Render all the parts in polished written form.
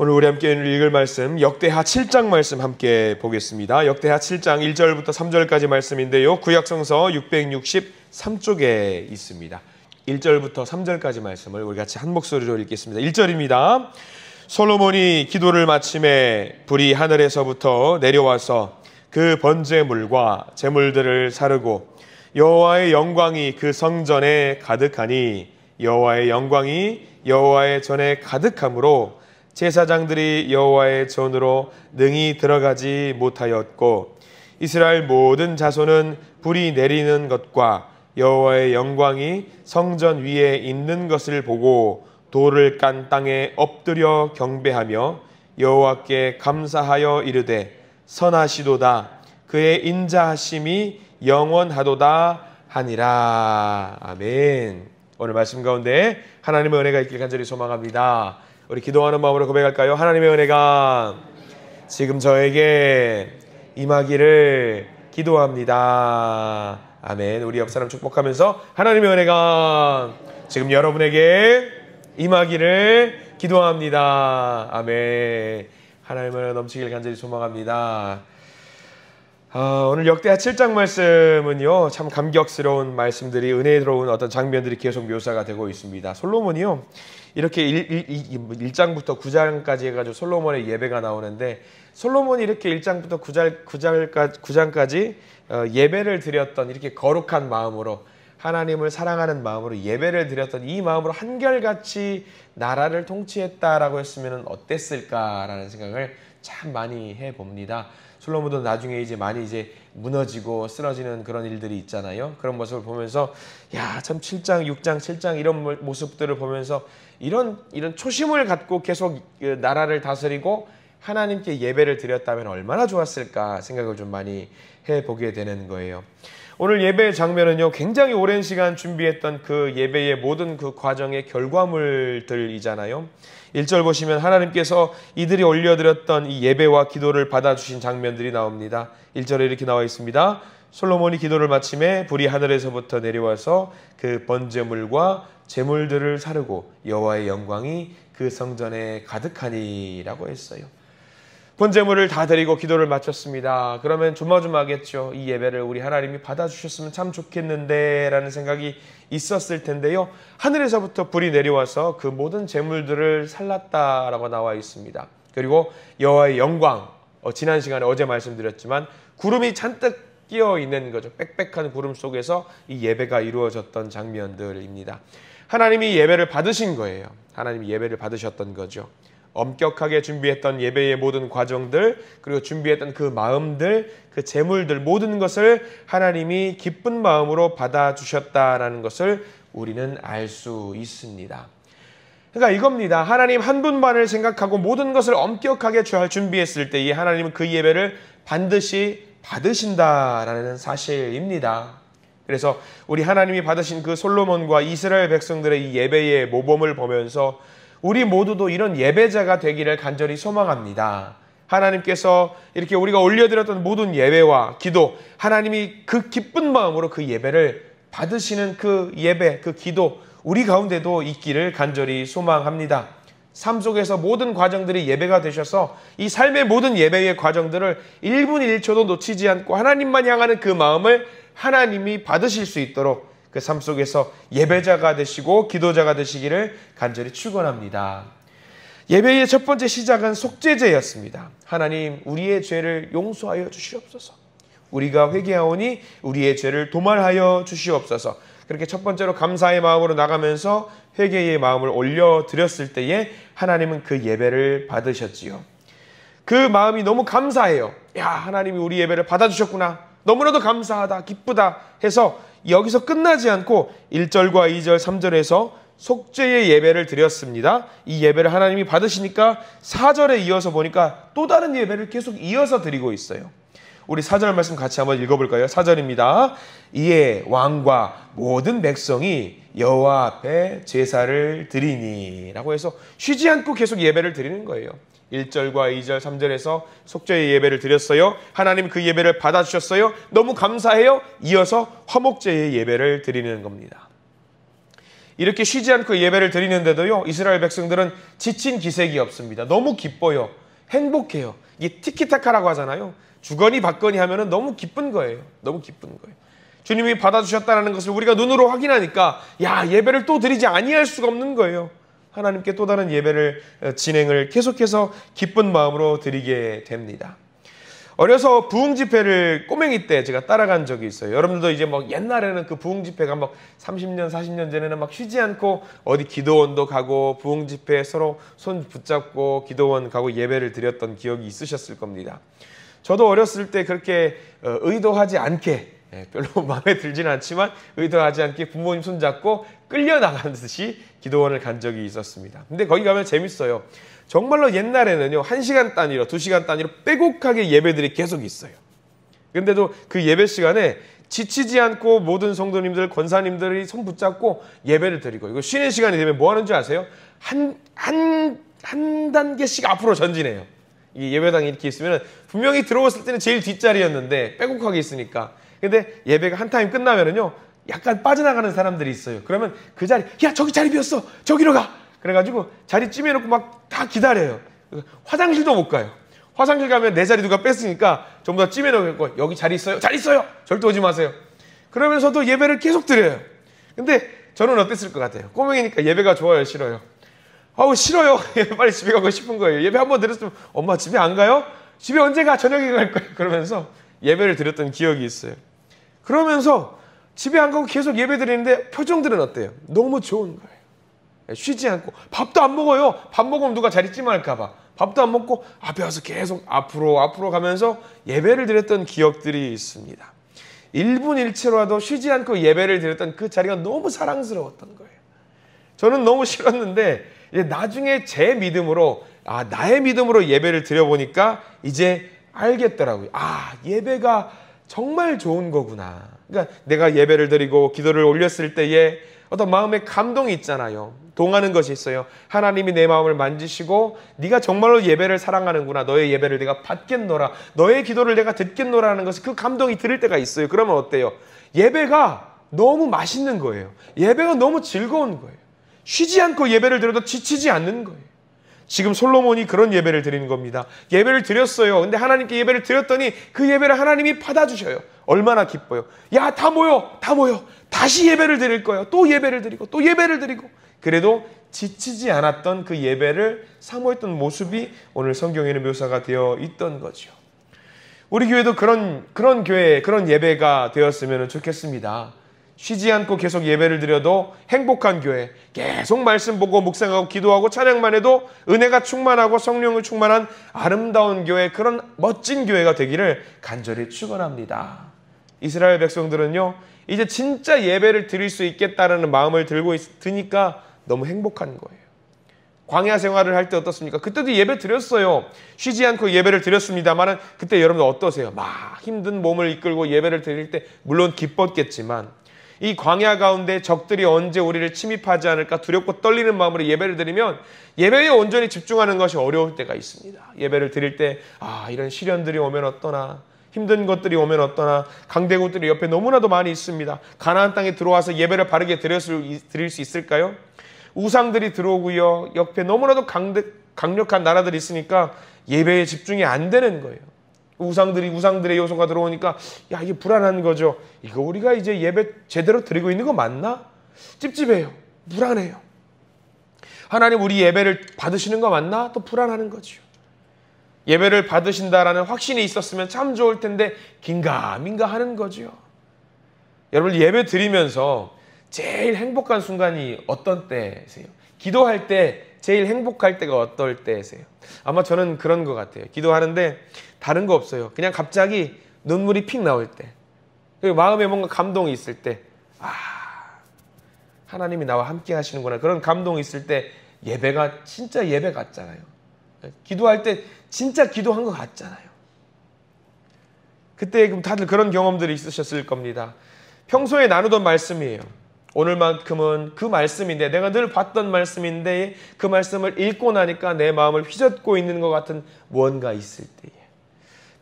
오늘 우리 함께 읽을 말씀 역대하 7장 말씀 함께 보겠습니다. 역대하 7장 1절부터 3절까지 말씀인데요. 구약성서 663쪽에 있습니다. 1절부터 3절까지 말씀을 우리 같이 한 목소리로 읽겠습니다. 1절입니다. 솔로몬이 기도를 마침에 불이 하늘에서부터 내려와서 그 번제물과 제물들을 사르고 여호와의 영광이 그 성전에 가득하니 여호와의 영광이 여호와의 전에 가득함으로 제사장들이 여호와의 전으로 능히 들어가지 못하였고 이스라엘 모든 자손은 불이 내리는 것과 여호와의 영광이 성전 위에 있는 것을 보고 돌을 깐 땅에 엎드려 경배하며 여호와께 감사하여 이르되 선하시도다 그의 인자하심이 영원하도다 하니라. 아멘. 오늘 말씀 가운데 하나님의 은혜가 있길 간절히 소망합니다. 우리 기도하는 마음으로 고백할까요? 하나님의 은혜가 지금 저에게 임하기를 기도합니다. 아멘. 우리 옆 사람 축복하면서 하나님의 은혜가 지금 여러분에게 임하기를 기도합니다. 아멘. 하나님의 은혜 넘치길 간절히 소망합니다. 오늘 역대하 7장 말씀은요, 참 감격스러운 말씀들이, 은혜로운 어떤 장면들이 계속 묘사가 되고 있습니다. 솔로몬이요, 이렇게 1장부터 9장까지 해가지고 솔로몬의 예배가 나오는데, 솔로몬이 이렇게 1장부터 9장까지 예배를 드렸던, 이렇게 거룩한 마음으로, 하나님을 사랑하는 마음으로 예배를 드렸던 이 마음으로 한결같이 나라를 통치했다라고 했으면 어땠을까라는 생각을 참 많이 해봅니다. 솔로몬도 나중에 이제 많이 이제 무너지고 쓰러지는 그런 일들이 있잖아요. 그런 모습을 보면서 야, 참 7장, 6장, 7장 이런 모습들을 보면서 이런 초심을 갖고 계속 나라를 다스리고 하나님께 예배를 드렸다면 얼마나 좋았을까 생각을 좀 많이 해보게 되는 거예요. 오늘 예배의 장면은요, 굉장히 오랜 시간 준비했던 그 예배의 모든 그 과정의 결과물들이잖아요. 1절 보시면 하나님께서 이들이 올려드렸던 이 예배와 기도를 받아주신 장면들이 나옵니다. 1절에 이렇게 나와 있습니다. 솔로몬이 기도를 마침에 불이 하늘에서부터 내려와서 그 번제물과 제물들을 사르고 여호와의 영광이 그 성전에 가득하니라고 했어요. 번제물을 다 드리고 기도를 마쳤습니다. 그러면 조마조마하겠죠. 이 예배를 우리 하나님이 받아주셨으면 참 좋겠는데 라는 생각이 있었을 텐데요. 하늘에서부터 불이 내려와서 그 모든 제물들을 살랐다라고 나와 있습니다. 그리고 여호와의 영광, 지난 시간에 어제 말씀드렸지만 구름이 잔뜩 끼어 있는 거죠. 빽빽한 구름 속에서 이 예배가 이루어졌던 장면들입니다. 하나님이 예배를 받으신 거예요. 하나님이 예배를 받으셨던 거죠. 엄격하게 준비했던 예배의 모든 과정들, 그리고 준비했던 그 마음들, 그 제물들, 모든 것을 하나님이 기쁜 마음으로 받아주셨다라는 것을 우리는 알 수 있습니다. 그러니까 이겁니다. 하나님 한 분만을 생각하고 모든 것을 엄격하게 준비했을 때 이 하나님은 그 예배를 반드시 받으신다라는 사실입니다. 그래서 우리 하나님이 받으신 그 솔로몬과 이스라엘 백성들의 이 예배의 모범을 보면서 우리 모두도 이런 예배자가 되기를 간절히 소망합니다. 하나님께서 이렇게 우리가 올려드렸던 모든 예배와 기도, 하나님이 그 기쁜 마음으로 그 예배를 받으시는 그 예배, 그 기도, 우리 가운데도 있기를 간절히 소망합니다. 삶 속에서 모든 과정들이 예배가 되셔서 이 삶의 모든 예배의 과정들을 1분 1초도 놓치지 않고 하나님만 향하는 그 마음을 하나님이 받으실 수 있도록 그 삶 속에서 예배자가 되시고 기도자가 되시기를 간절히 축원합니다. 예배의 첫 번째 시작은 속죄제였습니다. 하나님, 우리의 죄를 용서하여 주시옵소서. 우리가 회개하오니 우리의 죄를 도말하여 주시옵소서. 그렇게 첫 번째로 감사의 마음으로 나가면서 회개의 마음을 올려드렸을 때에 하나님은 그 예배를 받으셨지요. 그 마음이 너무 감사해요. 야, 하나님이 우리 예배를 받아주셨구나. 너무나도 감사하다, 기쁘다 해서 여기서 끝나지 않고 1절과 2절, 3절에서 속죄의 예배를 드렸습니다. 이 예배를 하나님이 받으시니까 4절에 이어서 보니까 또 다른 예배를 계속 이어서 드리고 있어요. 우리 4절 말씀 같이 한번 읽어볼까요? 4절입니다. 이에 왕과 모든 백성이 여호와 앞에 제사를 드리니 라고 해서 쉬지 않고 계속 예배를 드리는 거예요. 1절과 2절, 3절에서 속죄의 예배를 드렸어요. 하나님 그 예배를 받아주셨어요. 너무 감사해요. 이어서 화목제의 예배를 드리는 겁니다. 이렇게 쉬지 않고 예배를 드리는데도요, 이스라엘 백성들은 지친 기색이 없습니다. 너무 기뻐요. 행복해요. 이게 티키타카라고 하잖아요. 주거니 받거니 하면은 너무 기쁜 거예요. 너무 기쁜 거예요. 주님이 받아주셨다는 것을 우리가 눈으로 확인하니까 예배를 또 드리지 아니할 수가 없는 거예요. 하나님께 또 다른 예배를 진행을 계속해서 기쁜 마음으로 드리게 됩니다. 어려서 부흥 집회를 꼬맹이 때 제가 따라간 적이 있어요. 여러분들도 이제 옛날에는 그 부흥 집회가 30년, 40년 전에는 쉬지 않고 어디 기도원도 가고 부흥 집회에 서로 손 붙잡고 기도원 가고 예배를 드렸던 기억이 있으셨을 겁니다. 저도 어렸을 때 그렇게 의도하지 않게, 별로 마음에 들지는 않지만 의도하지 않게 부모님 손잡고 끌려나가듯이 기도원을 간 적이 있었습니다. 근데 거기 가면 재밌어요. 정말로 옛날에는요, 1시간 단위로, 2시간 단위로 빼곡하게 예배들이 계속 있어요. 근데도 그 예배 시간에 지치지 않고 모든 성도님들, 권사님들이 손 붙잡고 예배를 드리고, 이거 쉬는 시간이 되면 뭐 하는 줄 아세요? 한 단계씩 앞으로 전진해요. 이 예배당이 이렇게 있으면 분명히 들어왔을 때는 제일 뒷자리였는데 빼곡하게 있으니까. 근데 예배가 한 타임 끝나면은요, 약간 빠져나가는 사람들이 있어요. 그러면 그 자리, 저기 자리 비었어! 저기로 가! 그래가지고 자리 찜해놓고 막 다 기다려요. 화장실도 못 가요. 화장실 가면 내 자리 누가 뺐으니까 전부 다 찜해놓고, 여기 자리 있어요? 자리 있어요! 절대 오지 마세요. 그러면서도 예배를 계속 드려요. 근데 저는 어땠을 것 같아요? 꼬맹이니까 예배가 좋아요? 싫어요? 싫어요. 빨리 집에 가고 싶은 거예요. 예배 한번 드렸으면 엄마 집에 안 가요? 집에 언제 가? 저녁에 갈 거예요. 그러면서 예배를 드렸던 기억이 있어요. 그러면서 집에 안 가고 계속 예배 드리는데 표정들은 어때요? 너무 좋은 거예요. 쉬지 않고 밥도 안 먹어요. 밥 먹으면 누가 자리 찜할까 봐. 밥도 안 먹고 앞에 와서 계속 앞으로 가면서 예배를 드렸던 기억들이 있습니다. 1분 1초라도 쉬지 않고 예배를 드렸던 그 자리가 너무 사랑스러웠던 거예요. 저는 너무 싫었는데 이제 나중에 제 믿음으로, 나의 믿음으로 예배를 드려보니까 이제 알겠더라고요. 예배가 정말 좋은 거구나. 그러니까 내가 예배를 드리고 기도를 올렸을 때에 어떤 마음의 감동이 있잖아요. 동하는 것이 있어요. 하나님이 내 마음을 만지시고 네가 정말로 예배를 사랑하는구나. 너의 예배를 내가 받겠노라. 너의 기도를 내가 듣겠노라 하는 것이, 그 감동이 들을 때가 있어요. 그러면 어때요? 예배가 너무 맛있는 거예요. 예배가 너무 즐거운 거예요. 쉬지 않고 예배를 드려도 지치지 않는 거예요. 지금 솔로몬이 그런 예배를 드리는 겁니다. 예배를 드렸어요. 근데 하나님께 예배를 드렸더니 그 예배를 하나님이 받아주셔요. 얼마나 기뻐요. 다 모여. 다시 예배를 드릴 거예요. 또 예배를 드리고 또 예배를 드리고. 그래도 지치지 않았던 그 예배를 사모했던 모습이 오늘 성경에는 묘사가 되어 있던 거죠. 우리 교회도 그런 교회, 그런 예배가 되었으면 좋겠습니다. 쉬지 않고 계속 예배를 드려도 행복한 교회, 계속 말씀 보고 묵상하고 기도하고 찬양만 해도 은혜가 충만하고 성령이 충만한 아름다운 교회, 그런 멋진 교회가 되기를 간절히 축원합니다. 이스라엘 백성들은요, 이제 진짜 예배를 드릴 수 있겠다라는 마음을 드니까 너무 행복한 거예요. 광야 생활을 할 때 어떻습니까? 그때도 예배 드렸어요. 쉬지 않고 예배를 드렸습니다만 그때 여러분들 어떠세요? 막 힘든 몸을 이끌고 예배를 드릴 때 물론 기뻤겠지만 이 광야 가운데 적들이 언제 우리를 침입하지 않을까 두렵고 떨리는 마음으로 예배를 드리면 예배에 온전히 집중하는 것이 어려울 때가 있습니다. 예배를 드릴 때 이런 시련들이 오면 어떠나, 힘든 것들이 오면 어떠나, 강대국들이 옆에 너무나도 많이 있습니다. 가나안 땅에 들어와서 예배를 바르게 드릴 수 있을까요? 우상들이 들어오고요. 옆에 너무나도 강력한 나라들이 있으니까 예배에 집중이 안 되는 거예요. 우상들의 요소가 들어오니까 이게 불안한 거죠. 이거 우리가 이제 예배 제대로 드리고 있는 거 맞나? 찝찝해요. 불안해요. 하나님 우리 예배를 받으시는 거 맞나? 또 불안하는 거죠. 예배를 받으신다라는 확신이 있었으면 참 좋을 텐데 긴가민가 하는 거죠. 여러분 예배 드리면서 제일 행복한 순간이 어떤 때세요? 기도할 때 제일 행복할 때가 어떨 때세요? 아마 저는 그런 것 같아요. 기도하는데 다른 거 없어요. 그냥 갑자기 눈물이 픽 나올 때, 그리고 마음에 뭔가 감동이 있을 때, 하나님이 나와 함께 하시는구나, 그런 감동이 있을 때 예배가 진짜 예배 같잖아요. 기도할 때 진짜 기도한 것 같잖아요. 그때 다들 그런 경험들이 있으셨을 겁니다. 평소에 나누던 말씀이에요. 오늘만큼은 그 말씀인데, 내가 늘 봤던 말씀인데 그 말씀을 읽고 나니까 내 마음을 휘젓고 있는 것 같은 무언가 있을 때에,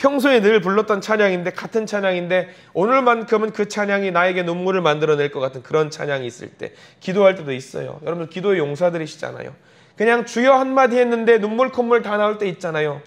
평소에 늘 불렀던 찬양인데, 같은 찬양인데 오늘만큼은 그 찬양이 나에게 눈물을 만들어낼 것 같은 그런 찬양이 있을 때 기도할 때도 있어요. 여러분들 기도의 용사들이시잖아요. 그냥 주여 한마디 했는데 눈물 콧물 다 나올 때 있잖아요.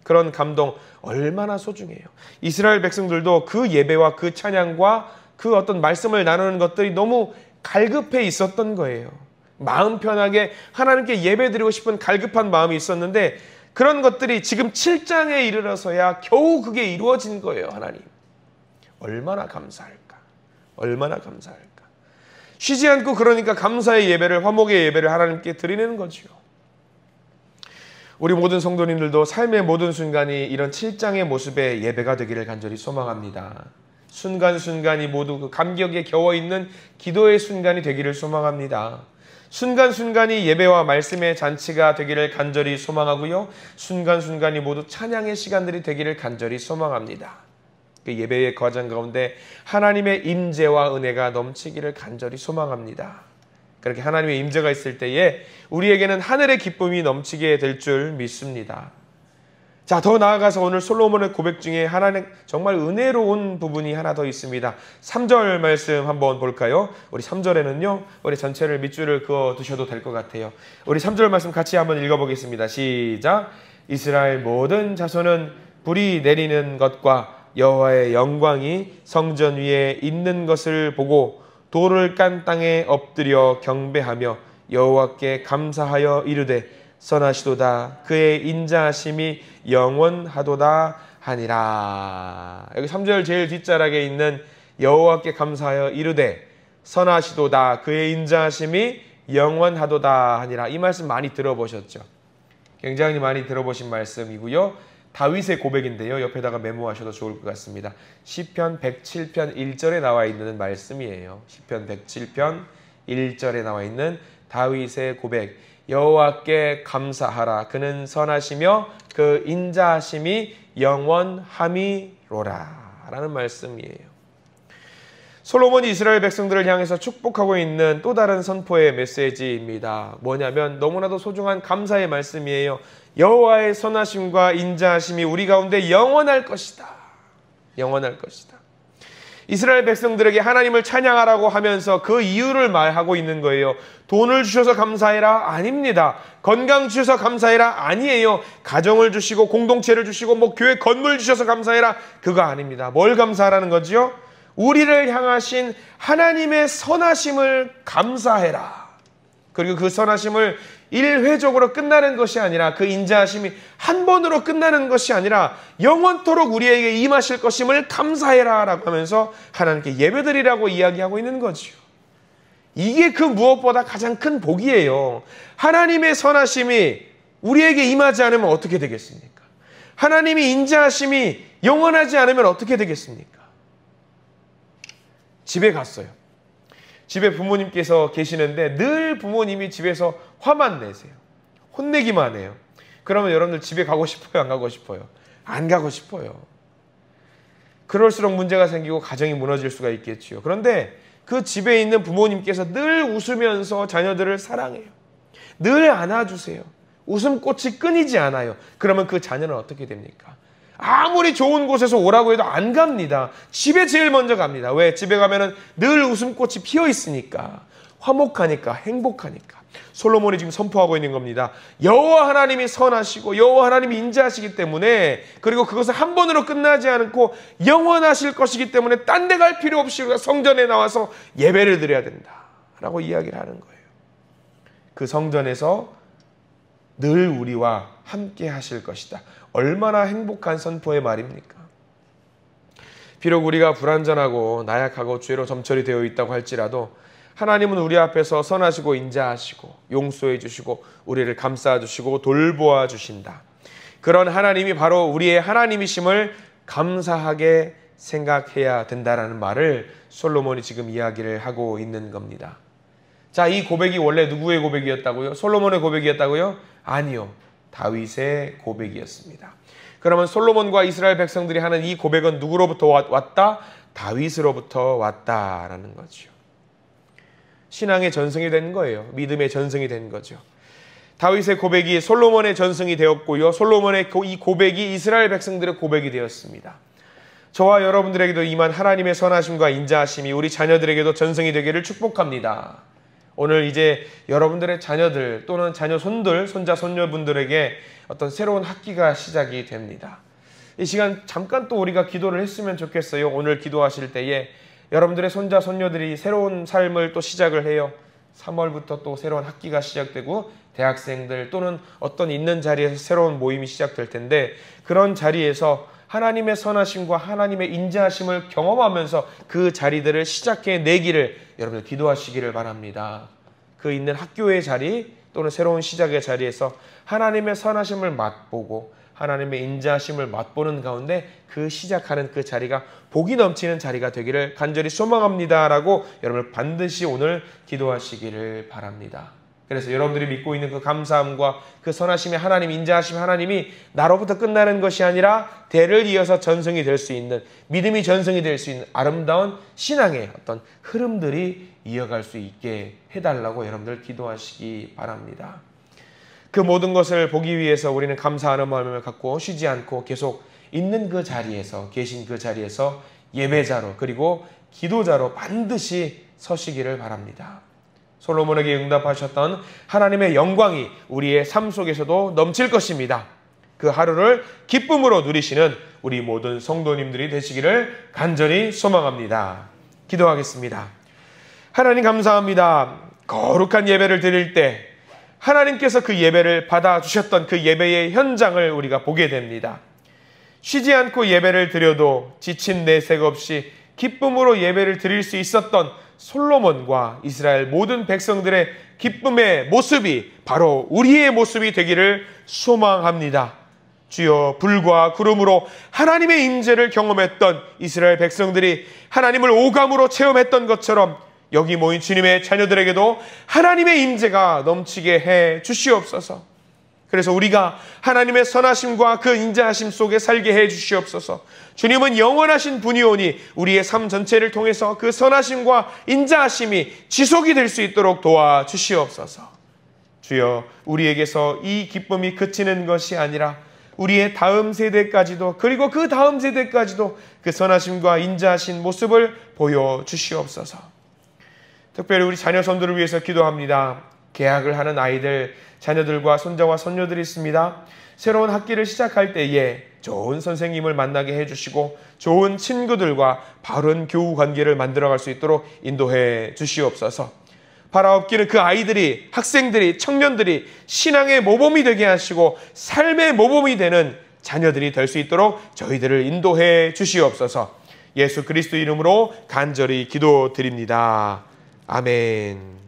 그런 감동 얼마나 소중해요. 이스라엘 백성들도 그 예배와 그 찬양과 그 어떤 말씀을 나누는 것들이 너무 갈급해 있었던 거예요. 마음 편하게 하나님께 예배드리고 싶은 갈급한 마음이 있었는데 그런 것들이 지금 7장에 이르러서야 겨우 그게 이루어진 거예요. 하나님 얼마나 감사할까. 얼마나 감사할까. 쉬지 않고 그러니까 감사의 예배를, 화목의 예배를 하나님께 드리는 거죠. 우리 모든 성도님들도 삶의 모든 순간이 이런 7장의 모습의 예배가 되기를 간절히 소망합니다. 순간순간이 모두 그 감격에 겨워있는 기도의 순간이 되기를 소망합니다. 순간순간이 예배와 말씀의 잔치가 되기를 간절히 소망하고요. 순간순간이 모두 찬양의 시간들이 되기를 간절히 소망합니다. 그 예배의 과정 가운데 하나님의 임재와 은혜가 넘치기를 간절히 소망합니다. 그렇게 하나님의 임재가 있을 때에 우리에게는 하늘의 기쁨이 넘치게 될 줄 믿습니다. 자, 더 나아가서 오늘 솔로몬의 고백 중에 하나는 정말 은혜로운 부분이 하나 더 있습니다. 3절 말씀 한번 볼까요? 우리 3절에는요, 우리 전체를 밑줄을 그어 두셔도 될 것 같아요. 우리 3절 말씀 같이 한번 읽어보겠습니다. 시작! 이스라엘 모든 자손은 불이 내리는 것과 여호와의 영광이 성전 위에 있는 것을 보고 돌을 깐 땅에 엎드려 경배하며 여호와께 감사하여 이르되 선하시도다 그의 인자하심이 영원하도다 하니라. 여기 3절 제일 뒷자락에 있는 여호와께 감사하여 이르되 선하시도다 그의 인자하심이 영원하도다 하니라. 이 말씀 많이 들어보셨죠? 굉장히 많이 들어보신 말씀이고요. 다윗의 고백인데요. 옆에다가 메모하셔도 좋을 것 같습니다. 시편 107편 1절에 나와 있는 말씀이에요. 시편 107편 1절에 나와 있는 다윗의 고백. 여호와께 감사하라. 그는 선하시며 그 인자하심이 영원함이로라. 라는 말씀이에요. 솔로몬이 이스라엘 백성들을 향해서 축복하고 있는 또 다른 선포의 메시지입니다. 뭐냐면 너무나도 소중한 감사의 말씀이에요. 여호와의 선하심과 인자하심이 우리 가운데 영원할 것이다. 영원할 것이다. 이스라엘 백성들에게 하나님을 찬양하라고 하면서 그 이유를 말하고 있는 거예요. 돈을 주셔서 감사해라? 아닙니다. 건강 주셔서 감사해라? 아니에요. 가정을 주시고 공동체를 주시고 뭐 교회 건물 주셔서 감사해라? 그거 아닙니다. 뭘 감사하라는 거지요? 우리를 향하신 하나님의 선하심을 감사해라. 그리고 그 선하심을 일회적으로 끝나는 것이 아니라, 그 인자하심이 한 번으로 끝나는 것이 아니라 영원토록 우리에게 임하실 것임을 감사해라 라고 하면서 하나님께 예배드리라고 이야기하고 있는 거죠. 이게 그 무엇보다 가장 큰 복이에요. 하나님의 선하심이 우리에게 임하지 않으면 어떻게 되겠습니까? 하나님이 인자하심이 영원하지 않으면 어떻게 되겠습니까? 집에 갔어요. 집에 부모님께서 계시는데 늘 부모님이 집에서 화만 내세요. 혼내기만 해요. 그러면 여러분들 집에 가고 싶어요? 안 가고 싶어요? 안 가고 싶어요. 그럴수록 문제가 생기고 가정이 무너질 수가 있겠지요. 그런데 그 집에 있는 부모님께서 늘 웃으면서 자녀들을 사랑해요. 늘 안아주세요. 웃음꽃이 끊이지 않아요. 그러면 그 자녀는 어떻게 됩니까? 아무리 좋은 곳에서 오라고 해도 안 갑니다. 집에 제일 먼저 갑니다. 왜? 집에 가면은 늘 웃음꽃이 피어 있으니까, 화목하니까, 행복하니까. 솔로몬이 지금 선포하고 있는 겁니다. 여호와 하나님이 선하시고 여호와 하나님이 인자하시기 때문에, 그리고 그것은 한 번으로 끝나지 않고 영원하실 것이기 때문에 딴 데 갈 필요 없이 우리가 성전에 나와서 예배를 드려야 된다라고 이야기를 하는 거예요. 그 성전에서 늘 우리와 함께 하실 것이다. 얼마나 행복한 선포의 말입니까? 비록 우리가 불완전하고 나약하고 죄로 점철이 되어 있다고 할지라도 하나님은 우리 앞에서 선하시고 인자하시고 용서해 주시고 우리를 감싸 주시고 돌보아 주신다. 그런 하나님이 바로 우리의 하나님이심을 감사하게 생각해야 된다라는 말을 솔로몬이 지금 이야기를 하고 있는 겁니다. 자, 이 고백이 원래 누구의 고백이었다고요? 솔로몬의 고백이었다고요? 아니요. 다윗의 고백이었습니다. 그러면 솔로몬과 이스라엘 백성들이 하는 이 고백은 누구로부터 왔다? 다윗으로부터 왔다라는 거죠. 신앙의 전승이 된 거예요. 믿음의 전승이 된 거죠. 다윗의 고백이 솔로몬의 전승이 되었고요. 솔로몬의 이 고백이 이스라엘 백성들의 고백이 되었습니다. 저와 여러분들에게도 임한 하나님의 선하심과 인자하심이 우리 자녀들에게도 전승이 되기를 축복합니다. 오늘 이제 여러분들의 자녀들 또는 자녀 손들, 손자, 손녀분들에게 어떤 새로운 학기가 시작이 됩니다. 이 시간 잠깐 또 우리가 기도를 했으면 좋겠어요. 오늘 기도하실 때에 여러분들의 손자, 손녀들이 새로운 삶을 또 시작을 해요. 3월부터 또 새로운 학기가 시작되고 대학생들 또는 어떤 있는 자리에서 새로운 모임이 시작될 텐데 그런 자리에서 하나님의 선하심과 하나님의 인자하심을 경험하면서 그 자리들을 시작해내기를 여러분들 기도하시기를 바랍니다. 그 있는 학교의 자리 또는 새로운 시작의 자리에서 하나님의 선하심을 맛보고 하나님의 인자하심을 맛보는 가운데 그 시작하는 그 자리가 복이 넘치는 자리가 되기를 간절히 소망합니다라고 여러분들 반드시 오늘 기도하시기를 바랍니다. 그래서 여러분들이 믿고 있는 그 감사함과 그 선하심의 하나님, 인자하심 하나님이 나로부터 끝나는 것이 아니라 대를 이어서 전승이 될 수 있는, 믿음이 전승이 될 수 있는 아름다운 신앙의 어떤 흐름들이 이어갈 수 있게 해달라고 여러분들 기도하시기 바랍니다. 그 모든 것을 보기 위해서 우리는 감사하는 마음을 갖고 쉬지 않고 계속 있는 그 자리에서, 계신 그 자리에서 예배자로 그리고 기도자로 반드시 서시기를 바랍니다. 솔로몬에게 응답하셨던 하나님의 영광이 우리의 삶 속에서도 넘칠 것입니다. 그 하루를 기쁨으로 누리시는 우리 모든 성도님들이 되시기를 간절히 소망합니다. 기도하겠습니다. 하나님 감사합니다. 거룩한 예배를 드릴 때 하나님께서 그 예배를 받아주셨던 그 예배의 현장을 우리가 보게 됩니다. 쉬지 않고 예배를 드려도 지친 내색 없이 기쁨으로 예배를 드릴 수 있었던 솔로몬과 이스라엘 모든 백성들의 기쁨의 모습이 바로 우리의 모습이 되기를 소망합니다. 주여, 불과 구름으로 하나님의 임재를 경험했던 이스라엘 백성들이 하나님을 오감으로 체험했던 것처럼 여기 모인 주님의 자녀들에게도 하나님의 임재가 넘치게 해 주시옵소서. 그래서 우리가 하나님의 선하심과 그 인자하심 속에 살게 해 주시옵소서. 주님은 영원하신 분이오니 우리의 삶 전체를 통해서 그 선하심과 인자하심이 지속이 될 수 있도록 도와주시옵소서. 주여, 우리에게서 이 기쁨이 그치는 것이 아니라 우리의 다음 세대까지도 그리고 그 다음 세대까지도 그 선하심과 인자하신 모습을 보여주시옵소서. 특별히 우리 자녀 손들을 위해서 기도합니다. 개학을 하는 아이들, 자녀들과 손자와 손녀들이 있습니다. 새로운 학기를 시작할 때에 좋은 선생님을 만나게 해주시고 좋은 친구들과 바른 교우 관계를 만들어갈 수 있도록 인도해 주시옵소서. 바라옵기는 그 아이들이, 학생들이, 청년들이 신앙의 모범이 되게 하시고 삶의 모범이 되는 자녀들이 될 수 있도록 저희들을 인도해 주시옵소서. 예수 그리스도 이름으로 간절히 기도드립니다. 아멘.